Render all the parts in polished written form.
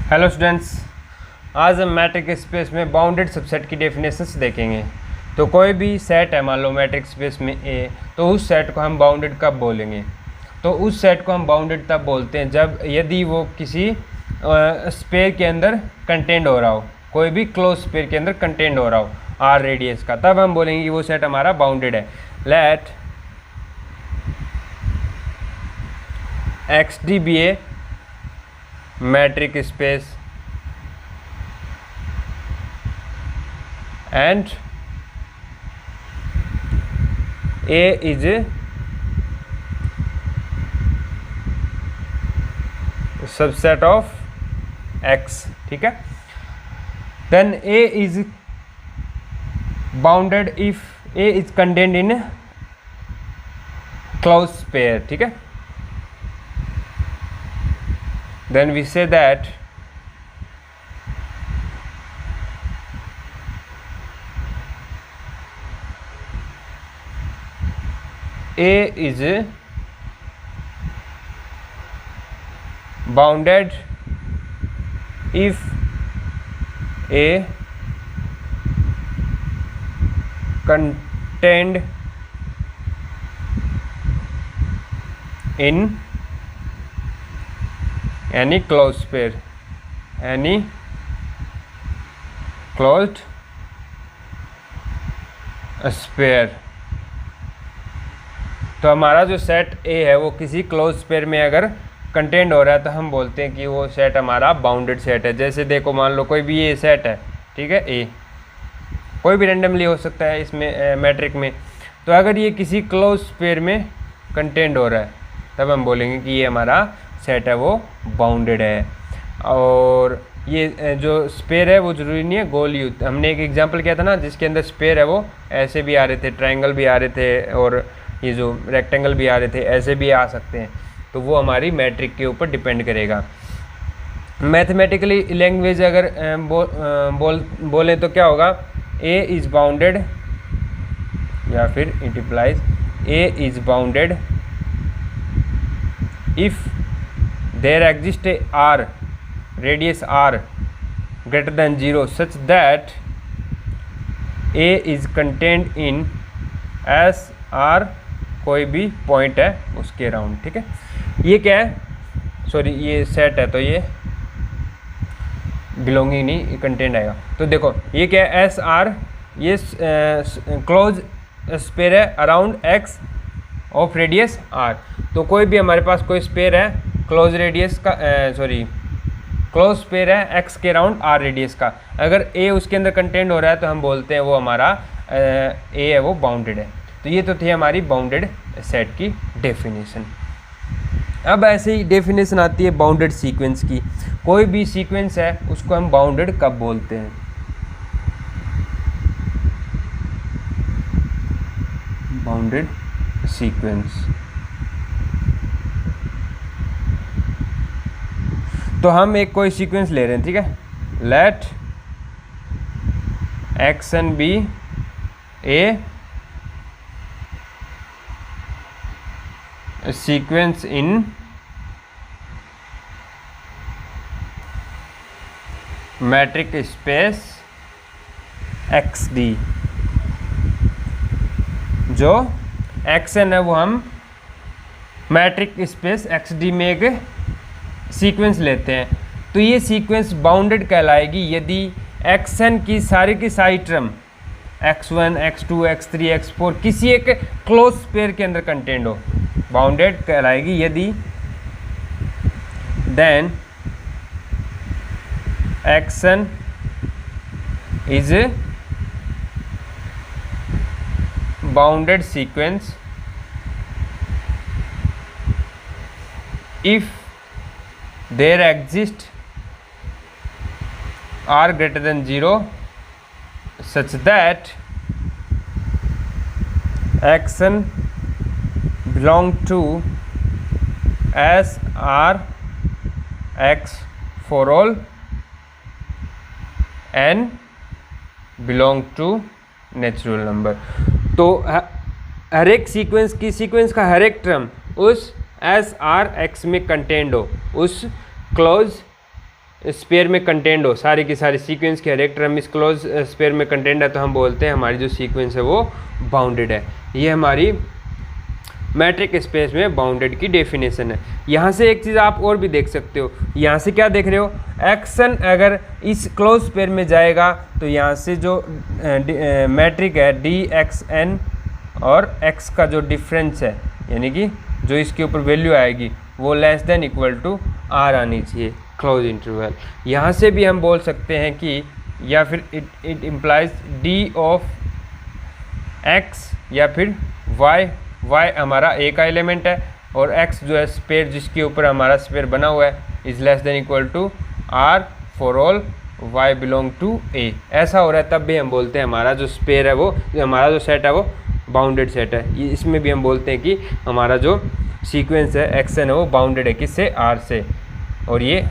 Hello students, आज हम matric space में बाउंडेड सबसेट की डेफिनेशंस देखेंगे। तो कोई भी सेट है, मान लो मैट्रिक स्पेस में ए, तो उस सेट को हम बाउंडेड कब बोलेंगे? तो उस सेट को हम बाउंडेड तब बोलते हैं जब यदि वो किसी स्पेयर के अंदर कंटेंट हो रहा हो, कोई भी क्लोज स्पेयर के अंदर कंटेंट हो रहा हो आर रेडियस का, तब हम बोलेंगे कि वो सेट हमारा बाउंडेड है। Let X D be a metric space and A is a subset of X, ठीक है। then A is bounded if A is contained in closed pair, ठीक है। then we say that A is bounded if A contained in any closed pair, any closed sphere. तो हमारा जो set ए है वो किसी क्लोज स्पेयर में अगर कंटेंट हो रहा है तो हम बोलते हैं कि वो सेट हमारा बाउंडेड सेट है। जैसे देखो, मान लो कोई भी ये सेट है, ठीक है, ए कोई भी रेंडमली हो सकता है इसमें मैट्रिक में। तो अगर ये किसी क्लोज स्पेयर में कंटेंट हो रहा है तब हम बोलेंगे कि ये हमारा सेट है वो बाउंडेड है। और ये जो स्पेयर है वो ज़रूरी नहीं है गोल युक्त। हमने एक एग्जांपल किया था ना जिसके अंदर स्पेयर है वो ऐसे भी आ रहे थे, ट्रायंगल भी आ रहे थे, और ये जो रेक्टेंगल भी आ रहे थे, ऐसे भी आ सकते हैं। तो वो हमारी मैट्रिक के ऊपर डिपेंड करेगा। मैथमेटिकली लैंग्वेज अगर बोले तो क्या होगा, ए इज़ बाउंडेड, या फिर it implies A is bounded if there exists a r radius r greater than 0 such that a is contained in s r कोई भी पॉइंट है उसके अराउंड, ठीक है। ये क्या है, सॉरी ये सेट है तो ये बिलोंगिंग नहीं, ये कंटेंट आएगा। तो देखो ये क्या है, एस आर ये क्लोज स्पेयर है around X of radius R. तो कोई भी हमारे पास कोई स्पेयर है क्लोज रेडियस का, क्लोज स्पेयर है एक्स के अराउंड आर रेडियस का, अगर ए उसके अंदर कंटेंट हो रहा है तो हम बोलते हैं वो हमारा ए है वो बाउंडेड है। तो ये तो थी हमारी बाउंडेड सेट की डेफिनेशन। अब ऐसे ही डेफिनेशन आती है बाउंडेड सीक्वेंस की। कोई भी सीक्वेंस है उसको हम बाउंडेड कब बोलते हैं? Bounded sequence. तो हम एक कोई सीक्वेंस ले रहे हैं, ठीक है। Let X N be a sequence in metric space X D. जो एक्स एन है वो हम मैट्रिक स्पेस एक्स डी में एक सीक्वेंस लेते हैं। तो ये सीक्वेंस बाउंडेड कहलाएगी यदि एक्स एन की सारी term x1, x2, x3, x4 किसी एक क्लोज स्पेयर के अंदर कंटेंट हो। बाउंडेड कहलाएगी यदि then X N is a bounded sequence if there exist r greater than 0 such that xn belong to s r x for all n belong to natural number. तो हर एक sequence का हर एक term उस S R x में contained हो, उस close spare में content हो, सारी की सारी सीक्वेंस की हर एक टर्म इस क्लोज स्पेयर में कंटेंट है, तो हम बोलते हैं हमारी जो सीक्वेंस है वो बाउंडेड है। ये हमारी मैट्रिक स्पेस में बाउंडेड की डेफिनेशन है। यहाँ से एक चीज़ आप और भी देख सकते हो, यहाँ से क्या देख रहे हो, एक्सन अगर इस क्लोज स्पेयर में जाएगा तो यहाँ से जो मैट्रिक है DXN और x का जो डिफरेंस है, यानी कि जो इसके ऊपर वैल्यू आएगी वो less than equal to r आनी चाहिए क्लोज इंटरवल। यहाँ से भी हम बोल सकते हैं कि या फिर it implies d of x या फिर y हमारा a का एलिमेंट है और x जो है स्पेयर जिसके ऊपर हमारा स्पेयर बना हुआ है is less than equal to r for all y belong to a। ऐसा हो रहा है तब भी हम बोलते हैं हमारा जो स्पेयर है वो, हमारा जो सेट है वो बाउंडेड सेट है। इसमें भी हम बोलते हैं कि हमारा जो सीक्वेंस है एक्सन है वो बाउंडेड है, किससे, r से, और ये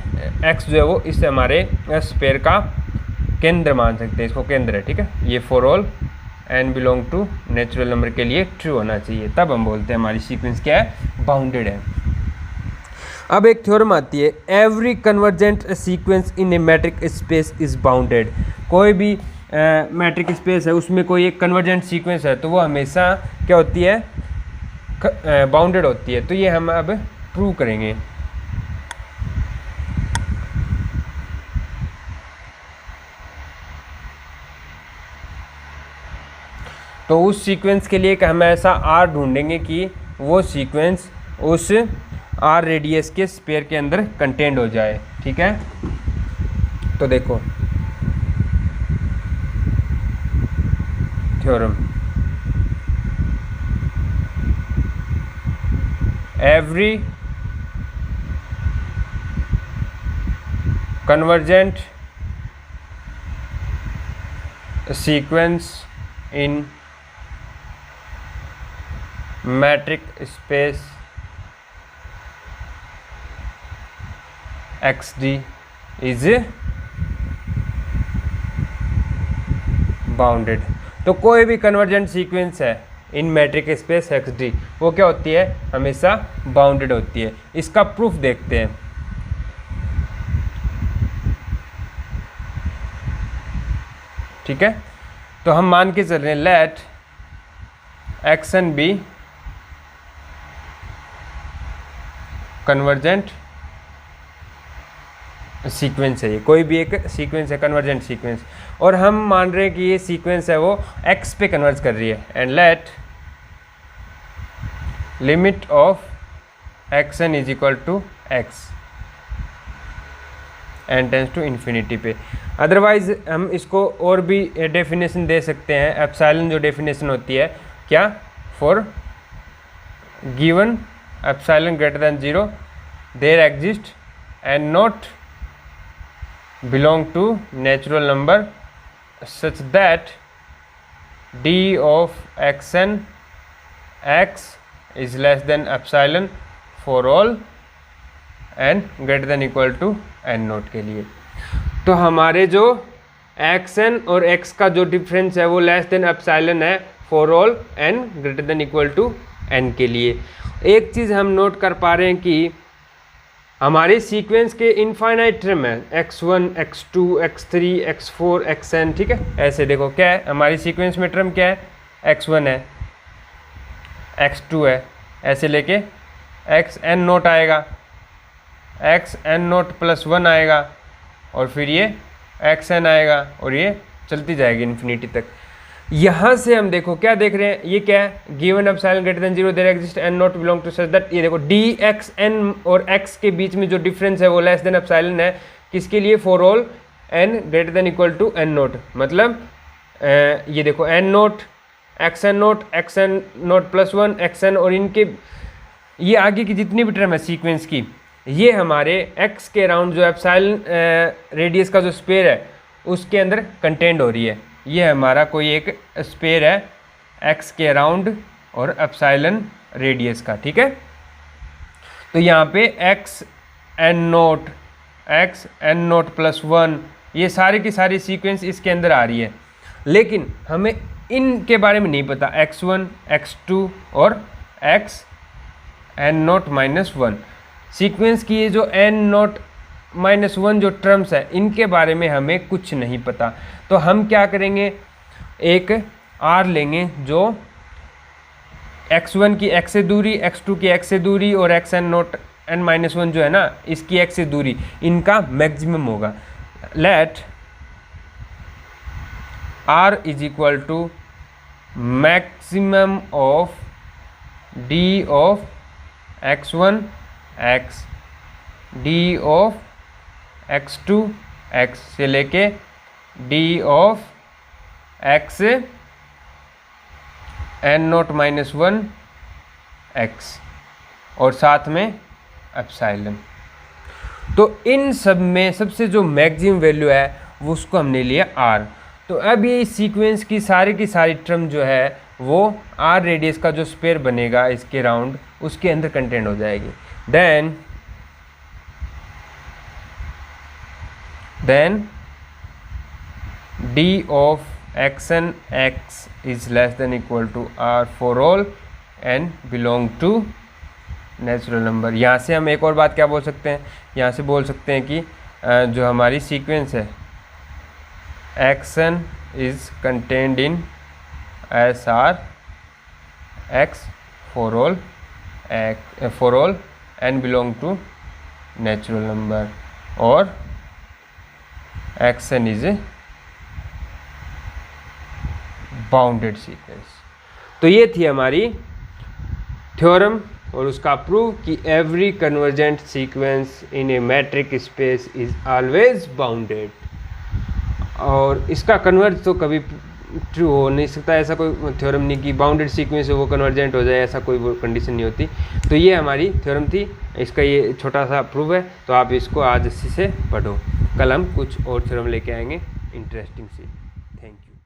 x जो है वो इससे हमारे स्पेयर का केंद्र मान सकते हैं, इसको केंद्र है, ठीक है। ये for all n belong to natural number के लिए ट्रू होना चाहिए, तब हम बोलते हैं हमारी सीक्वेंस क्या है, बाउंडेड है। अब एक थ्योरम आती है, every convergent sequence in A matric space is bounded. कोई भी मैट्रिक स्पेस है उसमें कोई एक कन्वर्जेंट सीक्वेंस है तो वो हमेशा क्या होती है, बाउंडेड होती है। तो ये हम अब प्रूव करेंगे। तो उस सीक्वेंस के लिए हम ऐसा r ढूंढेंगे कि वो सीक्वेंस उस r रेडियस के स्पेयर के अंदर कंटेंट हो जाए, ठीक है। तो देखो theorem, every convergent sequence in metric space XD is bounded. तो कोई भी कन्वर्जेंट सीक्वेंस है इन मैट्रिक स्पेस XD वो क्या होती है, हमेशा बाउंडेड होती है। इसका प्रूफ देखते हैं। ठीक है, तो हम मान के चल रहे हैं let x n be convergent sequence है, ये कोई भी एक सीक्वेंस है कन्वर्जेंट सीक्वेंस, और हम मान रहे हैं कि ये सीक्वेंस है वो x पे कन्वर्ज कर रही है। And let limit of x n is equal to x and tends to infinity पे। अदरवाइज हम इसको और भी डेफिनेशन दे सकते हैं। एप्सिलॉन जो डेफिनेशन होती है क्या, for given epsilon greater than 0 there exist and not belong to natural number such that d of xn x is less than epsilon for all n greater than equal to n note के लिए। तो हमारे जो xn और x का जो difference है वो लेस देन एप्सिलॉन है for all n greater than equal to n के लिए। एक चीज़ हम नोट कर पा रहे हैं कि हमारे सीक्वेंस के इनफाइनाइट टर्म है x1 x2 x3 x4 xn, ठीक है। ऐसे देखो क्या है हमारी सीक्वेंस में टर्म क्या है, x1 है, x2 है, ऐसे लेके xn नोट आएगा, xn नोट प्लस 1 आएगा और फिर ये xn आएगा और ये चलती जाएगी इन्फिनिटी तक। यहाँ से हम देखो क्या देख रहे हैं, ये क्या है, given epsilon greater than 0 there exist N not belong to such that, ये देखो dxn और x के बीच में जो डिफरेंस है वो लेस देन एप्सिलॉन है, किसके लिए, for all n greater than equal to n naught. मतलब ये देखो n naught xn naught plus 1 xn और इनके ये आगे की जितनी भी टर्म है सीक्वेंस की, ये हमारे x के अराउंड जो एप्सिलॉन रेडियस का जो स्पेयर है उसके अंदर कंटेंट हो रही है। ये हमारा कोई एक स्पेयर है x के अराउंड और एप्सिलॉन रेडियस का, ठीक है। तो यहाँ पे xn नोट प्लस 1 ये सारी की सारी सीक्वेंस इसके अंदर आ रही है, लेकिन हमें इनके बारे में नहीं पता, x1 x2 और xn नोट माइनस 1 सीक्वेंस की ये जो n नोट -1 जो टर्म्स है इनके बारे में हमें कुछ नहीं पता, तो हम क्या करेंगे, एक r लेंगे जो x1 की x से दूरी, x2 की x से दूरी और xn नोट n-1 जो है ना इसकी x से दूरी, इनका मैक्सिमम होगा। Let r is equal to maximum of d of x1 x, d of x2 x से लेके d of x n-1 x और साथ में एप्सिलॉन। तो इन सब में सबसे जो मैक्सिमम वैल्यू है वो उसको हमने लिया r। तो अब ये सीक्वेंस की सारी टर्म जो है वो r रेडियस का जो स्पेयर बनेगा इसके राउंड उसके अंदर कंटेंट हो जाएगी। Then d of xn x is less than equal to r for all n belong to natural number. यहाँ से हम एक और बात क्या बोल सकते हैं, यहाँ से बोल सकते हैं कि जो हमारी सीक्वेंस है xn is contained in SR x for all n belong to natural number और xn is a bounded sequence. तो ये थी हमारी थ्योरम और उसका प्रूफ कि every convergent sequence in A matric space is always bounded. और इसका कन्वर्ज तो कभी ट्रू हो नहीं सकता, ऐसा कोई थ्योरम नहीं कि बाउंडेड सीक्वेंस है वो कन्वर्जेंट हो जाए, ऐसा कोई वो कंडीशन नहीं होती। तो ये हमारी थ्योरम थी, इसका ये छोटा सा प्रूफ है, तो आप इसको आज इसी से पढ़ो। कल हम कुछ और थ्योरम लेके आएंगे इंटरेस्टिंग सी। Thank you.